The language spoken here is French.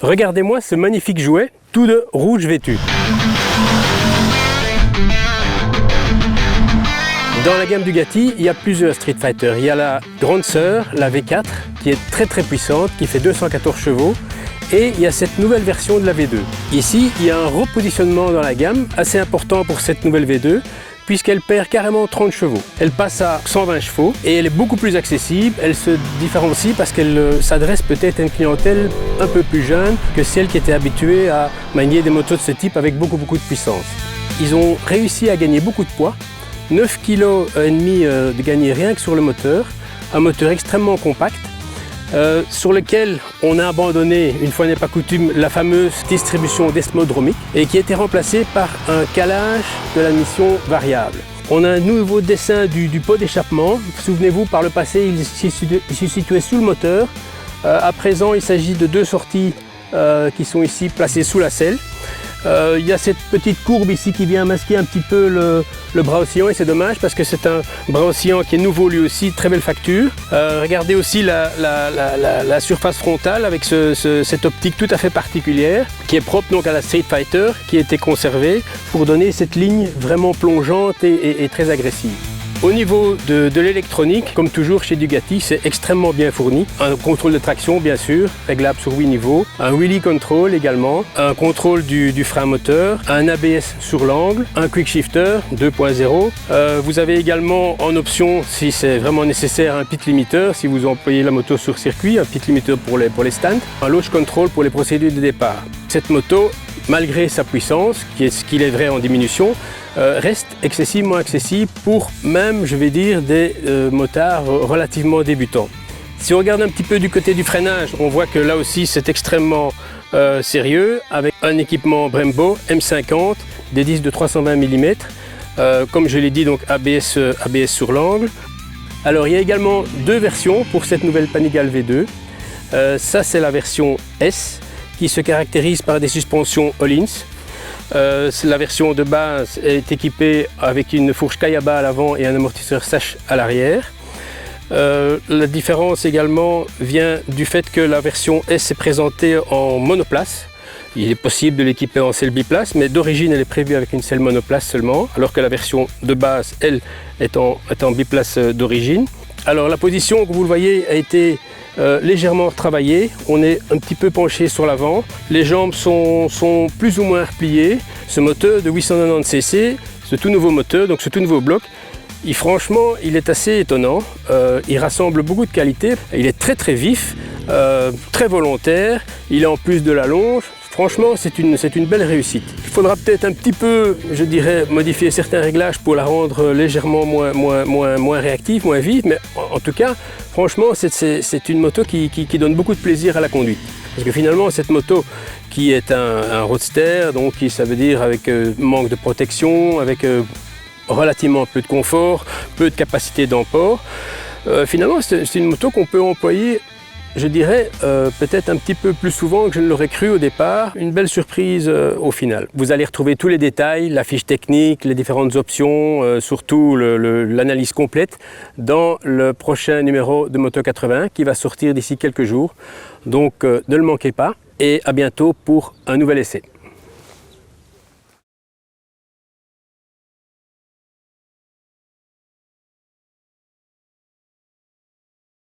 Regardez-moi ce magnifique jouet, tout de rouge vêtu. Dans la gamme Bugatti, il y a plusieurs Street Fighter. Il y a la grande sœur, la V4, qui est très puissante, qui fait 214 chevaux. Et il y a cette nouvelle version de la V2. Ici, il y a un repositionnement dans la gamme assez important pour cette nouvelle V2, puisqu'elle perd carrément 30 chevaux. Elle passe à 120 chevaux et elle est beaucoup plus accessible. Elle se différencie parce qu'elle s'adresse peut-être à une clientèle un peu plus jeune que celle qui était habituée à manier des motos de ce type avec beaucoup de puissance. Ils ont réussi à gagner beaucoup de poids. 9,5 kg de gagner rien que sur le moteur, un moteur extrêmement compact sur lequel on a abandonné, une fois n'est pas coutume, la fameuse distribution desmodromique et qui a été remplacée par un calage de la mission variable. On a un nouveau dessin du pot d'échappement. Souvenez-vous, par le passé, il se situait sous le moteur. À présent, il s'agit de deux sorties qui sont ici placées sous la selle. Il y a cette petite courbe ici qui vient masquer un petit peu le bras oscillant et c'est dommage parce que c'est un bras oscillant qui est nouveau lui aussi, très belle facture. Regardez aussi la surface frontale avec cette optique tout à fait particulière qui est propre donc à la Street Fighter qui a été conservée pour donner cette ligne vraiment plongeante et très agressive. Au niveau de l'électronique, comme toujours chez Bugatti, c'est extrêmement bien fourni. Un contrôle de traction bien sûr, réglable sur 8 niveaux, un wheelie control également, un contrôle du frein moteur, un ABS sur l'angle, un quick shifter 2.0. Vous avez également en option, si c'est vraiment nécessaire, un pit limiter, si vous employez la moto sur circuit, un pit limiter pour les stands, un launch control pour les procédures de départ. Cette moto, malgré sa puissance, qui est ce qu'il est vrai en diminution, reste excessivement accessible pour même, je vais dire, des motards relativement débutants. Si on regarde un petit peu du côté du freinage, on voit que là aussi c'est extrêmement sérieux avec un équipement Brembo M50, des disques de 320 mm, comme je l'ai dit donc ABS sur l'angle. Alors il y a également deux versions pour cette nouvelle Panigale V2. Ça c'est la version S qui se caractérise par des suspensions Öhlins. La version de base est équipée avec une fourche Kayaba à l'avant et un amortisseur Sash à l'arrière. La différence également vient du fait que la version S est présentée en monoplace. Il est possible de l'équiper en selle biplace, mais d'origine elle est prévue avec une selle monoplace seulement, alors que la version de base, elle, est en biplace d'origine. Alors la position, comme vous le voyez, a été légèrement retravaillé, on est un petit peu penché sur l'avant, les jambes sont plus ou moins repliées. Ce moteur de 890 cc, ce tout nouveau moteur, donc ce tout nouveau bloc, franchement il est assez étonnant, il rassemble beaucoup de qualités, il est très vif, très volontaire, il est en plus de la longe. Franchement, c'est une belle réussite. Il faudra peut-être un petit peu, je dirais, modifier certains réglages pour la rendre légèrement moins réactive, moins vive, mais en tout cas, franchement, c'est une moto qui donne beaucoup de plaisir à la conduite. Parce que finalement, cette moto qui est un roadster, donc ça veut dire avec manque de protection, avec relativement peu de confort, peu de capacité d'emport, finalement, c'est une moto qu'on peut employer, je dirais, peut-être un petit peu plus souvent que je ne l'aurais cru au départ. Une belle surprise au final. Vous allez retrouver tous les détails, la fiche technique, les différentes options, surtout l'analyse complète dans le prochain numéro de Moto 80 qui va sortir d'ici quelques jours. Donc ne le manquez pas et à bientôt pour un nouvel essai.